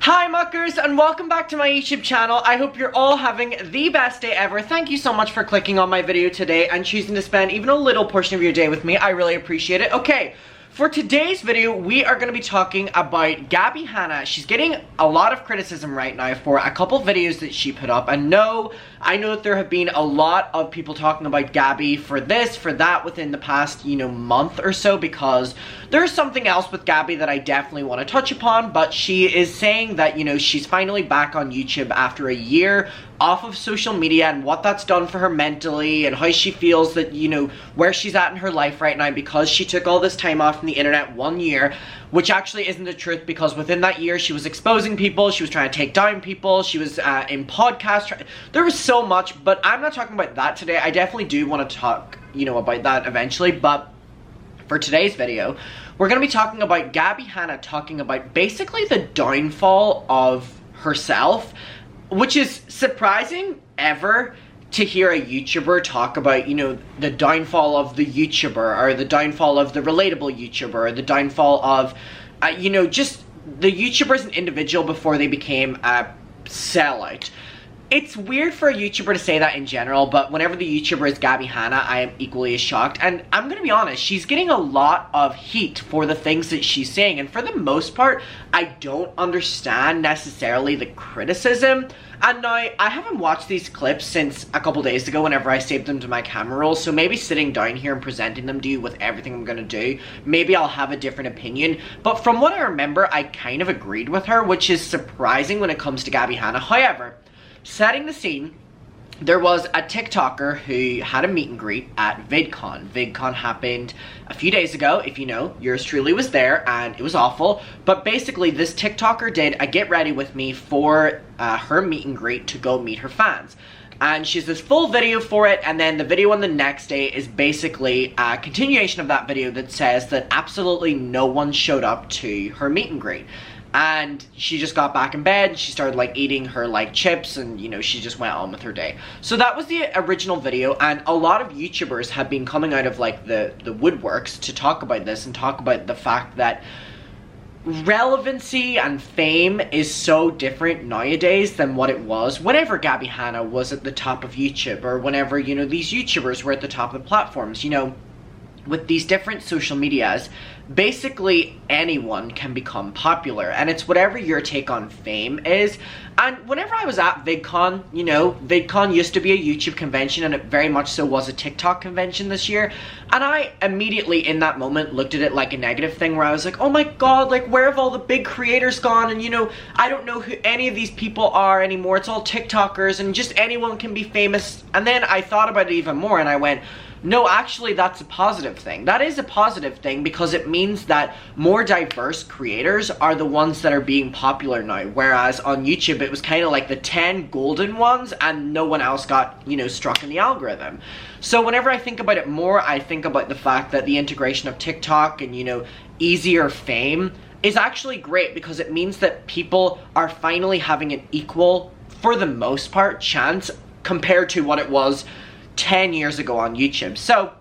Hi muckers, and welcome back to my YouTube channel. I hope you're all having the best day ever. Thank you so much for clicking on my video today and choosing to spend even a little portion of your day with me. I really appreciate it. Okay, for today's video, we are going to be talking about Gabbie Hanna. She's getting a lot of criticism right now for a couple videos that she put up. And no, I know that there have been a lot of people talking about Gabbie for this, for that within the past, month or so, because there's something else with Gabbie that I definitely want to touch upon. But she is saying that, she's finally back on YouTube after a year off of social media and what that's done for her mentally and how she feels that, where she's at in her life right now because she took all this time off from the internet 1 year, which actually isn't the truth because within that year she was exposing people, she was trying to take down people, she was in podcasts, there was so much, but I'm not talking about that today. I definitely do want to talk, about that eventually, but for today's video, we're going to be talking about Gabbie Hanna talking about basically the downfall of herself, which is surprising ever to hear a YouTuber talk about, the downfall of the YouTuber or the downfall of the relatable YouTuber or the downfall of, just the YouTuber as an individual before they became a sellout. It's weird for a YouTuber to say that in general, but whenever the YouTuber is Gabbie Hanna, I am equally as shocked. And I'm gonna be honest, she's getting a lot of heat for the things that she's saying, and for the most part, I don't understand necessarily the criticism. And now, I haven't watched these clips since a couple days ago whenever I saved them to my camera roll, so maybe sitting down here and presenting them to you with everything I'm gonna do, maybe I'll have a different opinion. But from what I remember, I kind of agreed with her, which is surprising when it comes to Gabbie Hanna. However, setting the scene, there was a TikToker who had a meet and greet at VidCon. VidCon happened a few days ago, if you know, yours truly was there, and it was awful. But basically, this TikToker did a get ready with me for her meet and greet to go meet her fans. And she has this full video for it, and then the video on the next day is basically a continuation of that video that says that absolutely no one showed up to her meet and greet. And she just got back in bed, she started eating her chips, and she just went on with her day. So that was the original video, and a lot of YouTubers have been coming out of the woodworks to talk about this and talk about the fact that relevancy and fame is so different nowadays than what it was whenever Gabbie Hanna was at the top of YouTube, or whenever, these YouTubers were at the top of the platforms. With these different social medias, basically anyone can become popular, and it's whatever your take on fame is. And whenever I was at VidCon, VidCon used to be a YouTube convention, and it very much so was a TikTok convention this year, and I immediately in that moment looked at it like a negative thing, where I was like, oh my god, where have all the big creators gone? And I don't know who any of these people are anymore, it's all TikTokers, and just anyone can be famous. And then I thought about it even more, and I went, no, actually that's a positive thing. That is a positive thing, because it means that more diverse creators are the ones that are being popular now, whereas on YouTube it was kind of like the 10 golden ones and no one else got, struck in the algorithm. So whenever I think about it more, I think about the fact that the integration of TikTok and, easier fame is actually great, because it means that people are finally having an equal, for the most part, chance compared to what it was 10 years ago on YouTube. So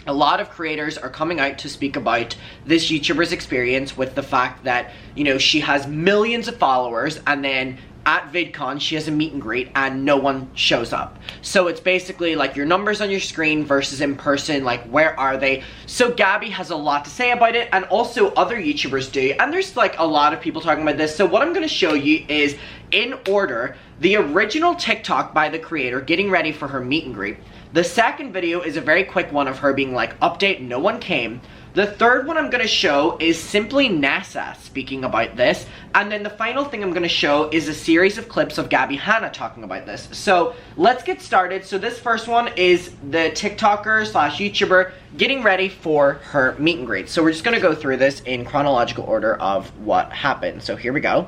a lot of creators are coming out to speak about this YouTuber's experience with the fact that, she has millions of followers, and then at VidCon she has a meet and greet and no one shows up. So it's basically your numbers on your screen versus in person, where are they? So Gabbie has a lot to say about it, and also other YouTubers do, and there's a lot of people talking about this. So what I'm going to show you is, in order, the original TikTok by the creator getting ready for her meet and greet. The second video is a very quick one of her being update, no one came. The third one I'm going to show is SimplyNasa speaking about this. And then the final thing I'm going to show is a series of clips of Gabbie Hanna talking about this. So let's get started. So this first one is the TikToker slash YouTuber getting ready for her meet and greet. So we're just going to go through this in chronological order of what happened. So here we go.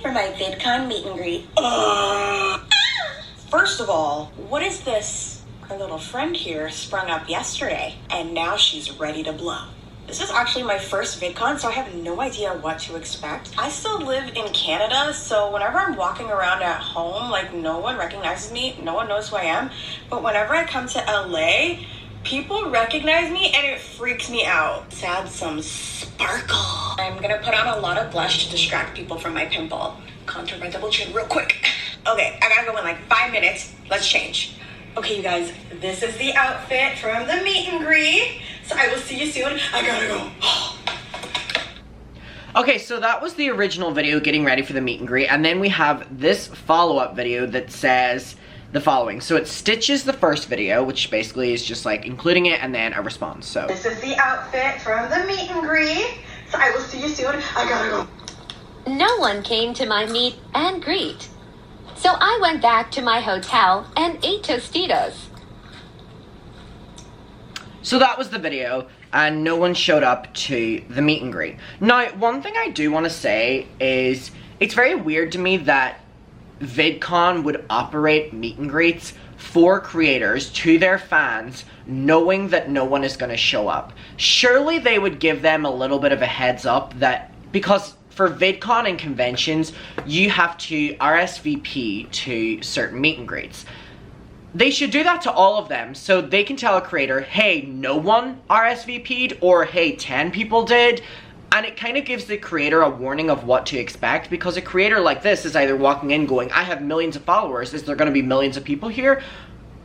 For my VidCon meet and greet. First of all, what is this? Our little friend here sprung up yesterday, and now she's ready to blow. This is actually my first VidCon, so I have no idea what to expect. I still live in Canada, so whenever I'm walking around at home, no one recognizes me, no one knows who I am. But whenever I come to LA, people recognize me and it freaks me out. Let's add some sparkle. I'm gonna put on a lot of blush to distract people from my pimple. contour my double chin real quick. Okay, I gotta go in like 5 minutes. Let's change. Okay, you guys, this is the outfit from the meet and greet. So I will see you soon. I gotta go. Okay, so that was the original video getting ready for the meet and greet, and then we have this follow-up video that says the following. So it stitches the first video, which basically is just like including it and then a response. So this is the outfit from the meet and greet. So I will see you soon. I gotta go. No one came to my meet and greet. So I went back to my hotel and ate Tostitos. So that was the video, and no one showed up to the meet and greet. Now, one thing I do want to say is, it's very weird to me that VidCon would operate meet and greets for creators to their fans, knowing that no one is going to show up. Surely they would give them a little bit of a heads up that, because for VidCon and conventions, you have to RSVP to certain meet and greets. They should do that to all of them, so they can tell a creator, hey, no one RSVP'd, or hey, 10 people did, and it kind of gives the creator a warning of what to expect, because a creator like this is either walking in going, I have millions of followers, is there going to be millions of people here?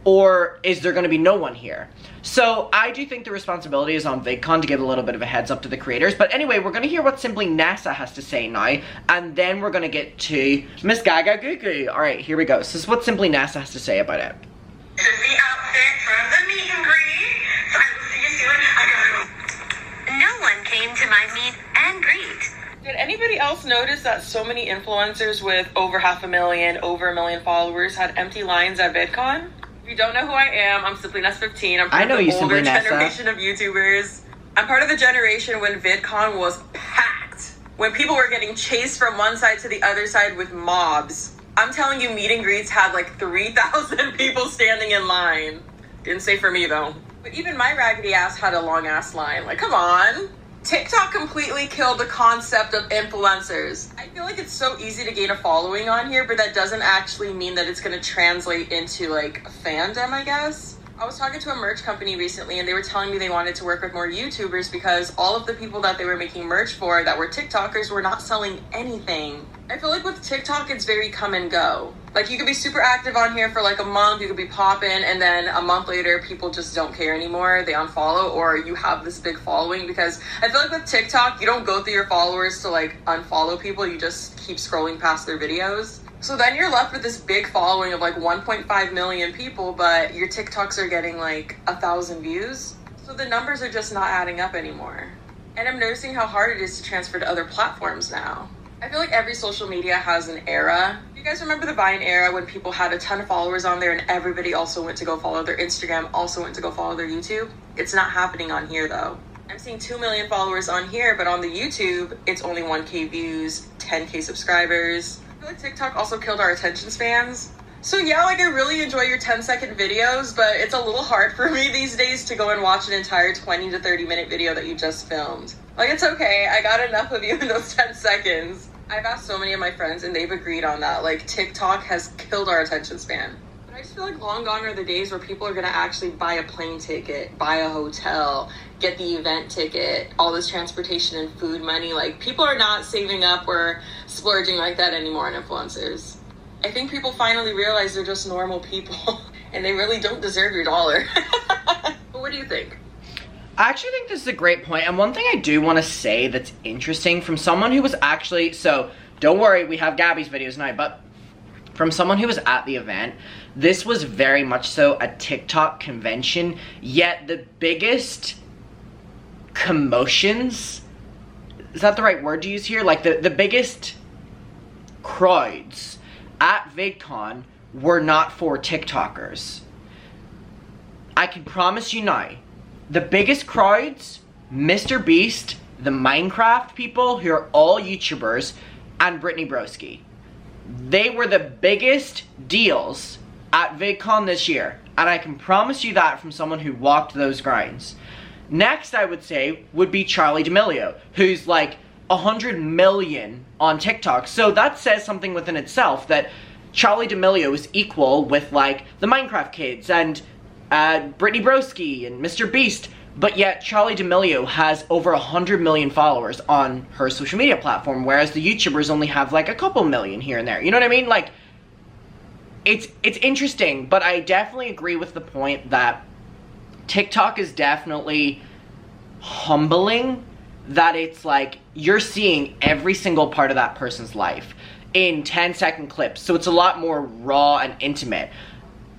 Or is there going to be no one here? So I do think the responsibility is on VidCon to give a little bit of a heads up to the creators. But anyway, we're going to hear what SimplyNasa has to say now, and then we're going to get to Miss Gaga Goo Goo. Alright, here we go. So this is what SimplyNasa has to say about it. This is the outfit from the meet and greet. So I will see you soon. I gotta go. No one came to my meet and greet. Did anybody else notice that so many influencers with over 500,000, over 1 million followers had empty lines at VidCon? If you don't know who I am, I'm SimplyNasa15. I'm part of the older generation of YouTubers. I'm part of the generation when VidCon was packed. When people were getting chased from one side to the other side with mobs. I'm telling you, meet and greets had like 3,000 people standing in line. Didn't say for me though. But even my raggedy ass had a long ass line. Like, come on. TikTok completely killed the concept of influencers. I feel like it's so easy to gain a following on here, but that doesn't actually mean that it's going to translate into like a fandom, I guess. I was talking to a merch company recently, and they were telling me they wanted to work with more YouTubers because all of the people that they were making merch for that were TikTokers were not selling anything. I feel like with TikTok, it's very come and go. Like, you could be super active on here for like a month, you could be popping, and then a month later, people just don't care anymore. They unfollow, or you have this big following, because I feel like with TikTok, you don't go through your followers to like unfollow people, you just keep scrolling past their videos. So then you're left with this big following of like 1.5 million people, but your TikToks are getting like 1,000 views. So the numbers are just not adding up anymore. And I'm noticing how hard it is to transfer to other platforms now. I feel like every social media has an era. You guys remember the Vine era when people had a ton of followers on there and everybody also went to go follow their Instagram, also went to go follow their YouTube? It's not happening on here though. I'm seeing 2 million followers on here, but on the YouTube, it's only 1K views, 10K subscribers. I feel like TikTok also killed our attention spans. So yeah, like I really enjoy your 10-second videos, but it's a little hard for me these days to go and watch an entire 20 to 30 minute video that you just filmed. Like, it's okay, I got enough of you in those 10 seconds. I've asked so many of my friends and they've agreed on that. Like, TikTok has killed our attention span. But I just feel like long gone are the days where people are gonna actually buy a plane ticket, buy a hotel, get the event ticket, all this transportation and food money. Like, people are not saving up or splurging like that anymore on influencers. I think people finally realize they're just normal people and they really don't deserve your dollar. But what do you think? I actually think this is a great point, and one thing I do want to say that's interesting from someone who was actually, so don't worry, we have Gabby's videos now, but from someone who was at the event, this was very much so a TikTok convention, yet the biggest commotions, is that the right word to use here? Like the biggest crowds at VidCon were not for TikTokers. I can promise you now, the biggest crowds, Mr. Beast, the Minecraft people, who are all YouTubers, and Brittany Broski. They were the biggest deals at VidCon this year. And I can promise you that from someone who walked those grounds. Next, I would say, would be Charli D'Amelio, who's like 100 million on TikTok. So that says something within itself, that Charli D'Amelio is equal with like the Minecraft kids and Brittany Broski and Mr. Beast, But yet Charli D'Amelio has over 100 million followers on her social media platform, whereas the YouTubers only have like a couple million here and there. You know what I mean? Like, it's interesting, but I definitely agree with the point that TikTok is definitely humbling, that it's like you're seeing every single part of that person's life in 10-second clips, so it's a lot more raw and intimate.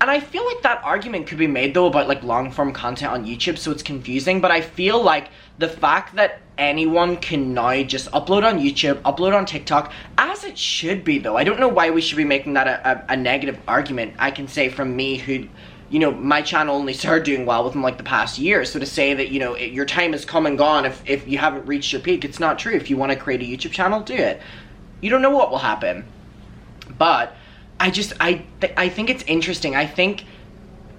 And I feel like that argument could be made though about like long form content on YouTube, so it's confusing, but I feel like the fact that anyone can now just upload on YouTube, upload on TikTok, as it should be though. I don't know why we should be making that a negative argument. I can say from me who, you know, my channel only started doing well within like the past year, so to say that, you know, your time has come and gone if you haven't reached your peak, it's not true. If you want to create a YouTube channel, do it. You don't know what will happen. But I think it's interesting. I think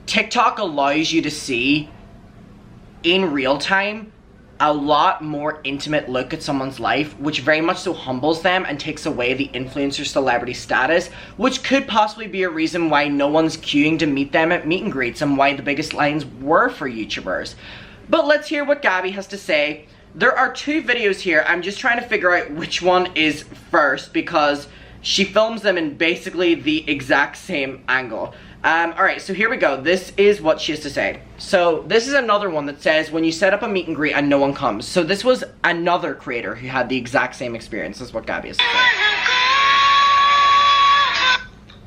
TikTok allows you to see in real time a lot more intimate look at someone's life, which very much so humbles them and takes away the influencer celebrity status, which could possibly be a reason why no one's queuing to meet them at meet and greets and why the biggest lines were for YouTubers. But let's hear what Gabby has to say. There are 2 videos here. I'm just trying to figure out which one is first because she films them in basically the exact same angle. Alright, so here we go. This is what she has to say. So this is another one that says when you set up a meet and greet and no one comes. So this was another creator who had the exact same experience. This is what Gabby has to say.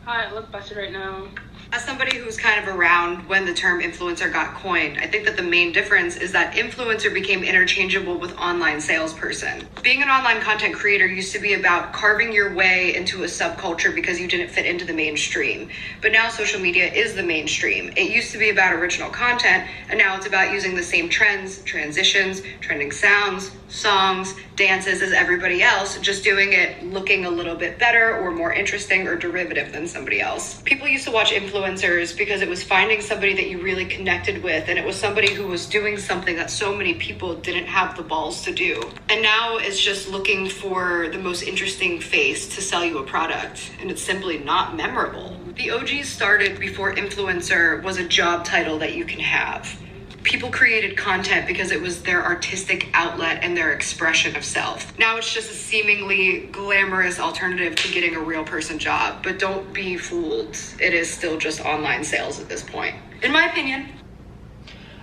Hi, I look busted right now. As somebody who's kind of around when the term influencer got coined, I think that the main difference is that influencer became interchangeable with online salesperson. Being an online content creator used to be about carving your way into a subculture because you didn't fit into the mainstream. But now social media is the mainstream. It used to be about original content, and now it's about using the same trends, transitions, trending sounds, songs, dances as everybody else, just doing it looking a little bit better or more interesting or derivative than somebody else. People used to watch influencers because it was finding somebody that you really connected with, and it was somebody who was doing something that so many people didn't have the balls to do. And now it's just looking for the most interesting face to sell you a product, and it's simply not memorable. The OGs started before influencer was a job title that you can have. People created content because it was their artistic outlet and their expression of self. Now it's just a seemingly glamorous alternative to getting a real person job, but don't be fooled. It is still just online sales at this point, in my opinion.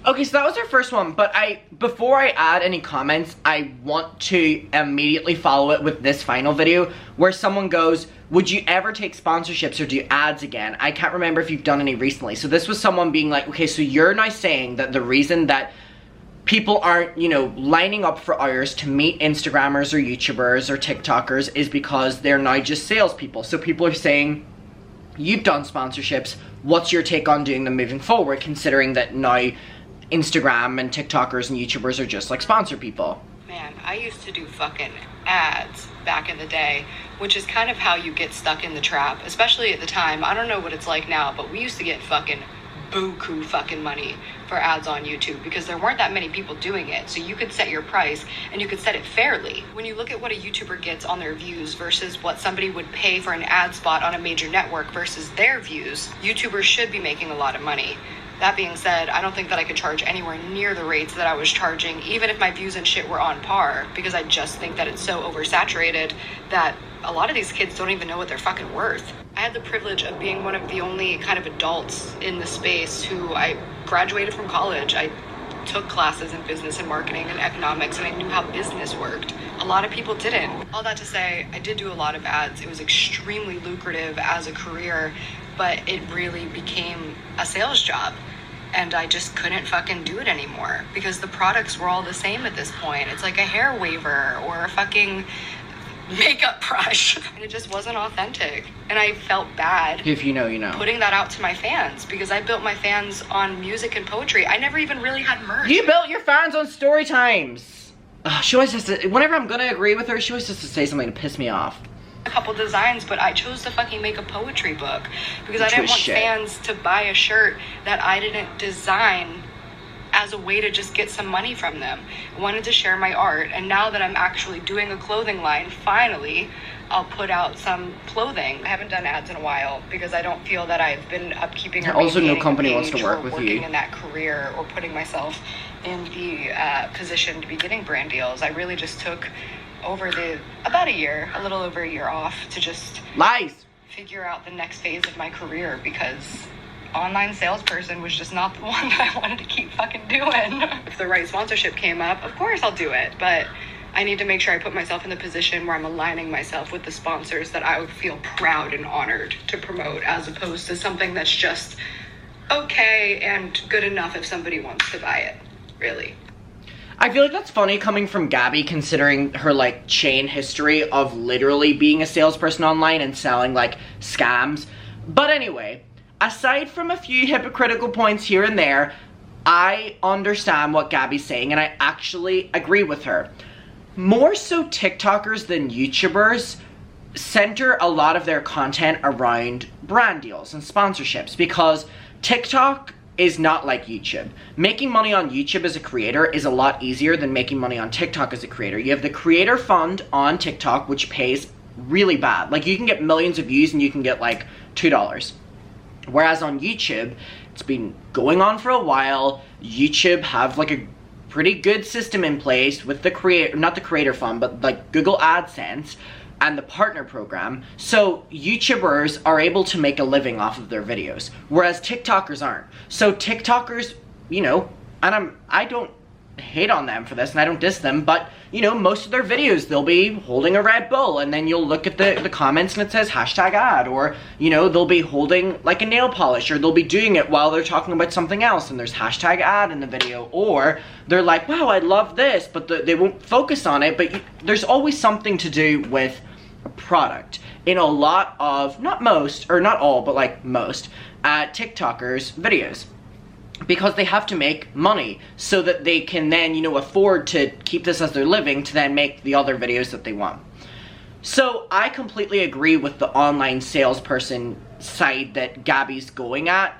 Okay, so that was our first one, but before I add any comments, I want to immediately follow it with this final video where someone goes, would you ever take sponsorships or do ads again? I can't remember if you've done any recently. So this was someone being like, okay, so you're now saying that the reason that people aren't, you know, lining up for hours to meet Instagrammers or YouTubers or TikTokers is because they're now just salespeople. So people are saying, you've done sponsorships, what's your take on doing them moving forward, considering that now Instagram and TikTokers and YouTubers are just like sponsor people? Man, I used to do fucking ads back in the day, which is kind of how you get stuck in the trap, especially at the time. I don't know what it's like now, but we used to get fucking buku fucking money for ads on YouTube because there weren't that many people doing it. So you could set your price and you could set it fairly. When you look at what a YouTuber gets on their views versus what somebody would pay for an ad spot on a major network versus their views, YouTubers should be making a lot of money. That being said, I don't think that I could charge anywhere near the rates that I was charging, even if my views and shit were on par, because I just think that it's so oversaturated that a lot of these kids don't even know what they're fucking worth. I had the privilege of being one of the only kind of adults in the space who I graduated from college. I took classes in business and marketing and economics, and I knew how business worked. A lot of people didn't. All that to say, I did do a lot of ads. It was extremely lucrative as a career, but it really became a sales job. And I just couldn't fucking do it anymore because the products were all the same at this point. It's like a hair waver or a fucking makeup brush. And it just wasn't authentic. And I felt bad. If you know, you know. Putting that out to my fans because I built my fans on music and poetry. I never even really had merch. You built your fans on story times. She always has to, whenever I'm gonna agree with her, she always has to say something to piss me off. A couple designs, but I chose to fucking make a poetry book because I didn't want fans to buy a shirt that I didn't design as a way to just get some money from them. I wanted to share my art, and now that I'm actually doing a clothing line, finally, I'll put out some clothing. I haven't done ads in a while because I don't feel that I've been upkeeping or also no maintaining company a wants to page work or with working you in that career or putting myself in the position to be getting brand deals. I really just took over about a year, a little over a year off to just figure out the next phase of my career, because online salesperson was just not the one that I wanted to keep fucking doing. If the right sponsorship came up, of course I'll do it, but I need to make sure I put myself in the position where I'm aligning myself with the sponsors that I would feel proud and honored to promote, as opposed to something that's just okay and good enough if somebody wants to buy it, really. I feel like that's funny coming from Gabby, considering her, like, chain history of literally being a salesperson online and selling, like, scams. But anyway, aside from a few hypocritical points here and there, I understand what Gabby's saying, and I actually agree with her. More so TikTokers than YouTubers center a lot of their content around brand deals and sponsorships, because TikTok is not like YouTube. Making money on YouTube as a creator is a lot easier than making money on TikTok as a creator. You have the creator fund on TikTok, which pays really bad. Like, you can get millions of views and you can get like $2. Whereas on YouTube, it's been going on for a while. YouTube have like a pretty good system in place with the creator, not the creator fund, but like Google AdSense and the partner program. So YouTubers are able to make a living off of their videos, whereas TikTokers aren't. So TikTokers, you know, and I don't hate on them for this and I don't diss them, but you know, most of their videos they'll be holding a Red Bull, and then you'll look at the comments and it says #ad, or you know, they'll be holding like a nail polish, or they'll be doing it while they're talking about something else and there's #ad in the video, or they're like, wow, I love this, but they won't focus on it. But there's always something to do with a product in a lot of, not most, or not all, but like most TikTokers videos, because they have to make money so that they can then, you know, afford to keep this as their living to then make the other videos that they want. So I completely agree with the online salesperson side that Gabby's going at,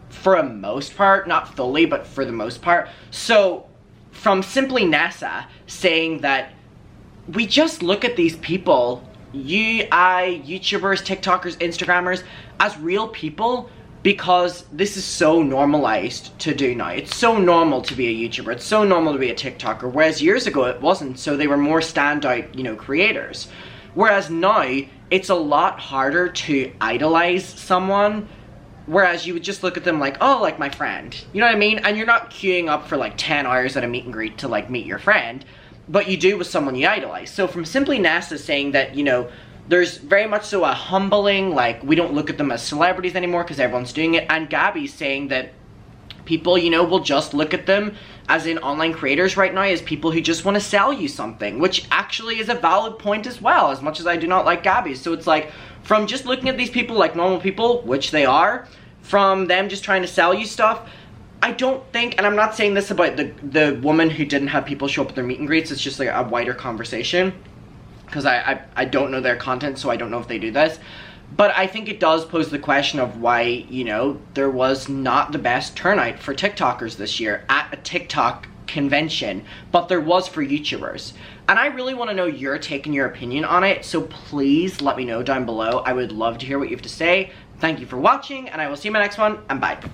for a most part, not fully, but for the most part. So from SimplyNasa saying that we just look at these people, YouTubers, TikTokers, Instagrammers, as real people, because this is so normalized to do now. It's so normal to be a YouTuber. It's so normal to be a TikToker, whereas years ago it wasn't, so they were more standout, you know, creators. Whereas now, it's a lot harder to idolize someone, whereas you would just look at them like, oh, like my friend. You know what I mean? And you're not queuing up for like 10 hours at a meet and greet to like meet your friend, but you do with someone you idolize. So from SimplyNasa saying that, you know, there's very much so a humbling, like, we don't look at them as celebrities anymore because everyone's doing it, and Gabby's saying that people, you know, will just look at them, as in online creators right now, as people who just want to sell you something, which actually is a valid point as well, as much as I do not like Gabby. So it's like, from just looking at these people like normal people, which they are, from them just trying to sell you stuff, I don't think, and I'm not saying this about the woman who didn't have people show up at their meet and greets, it's just like a wider conversation, because I don't know their content, so I don't know if they do this. But I think it does pose the question of why, you know, there was not the best turnout for TikTokers this year at a TikTok convention, but there was for YouTubers. And I really want to know your take and your opinion on it, so please let me know down below. I would love to hear what you have to say. Thank you for watching, and I will see you in my next one, and bye.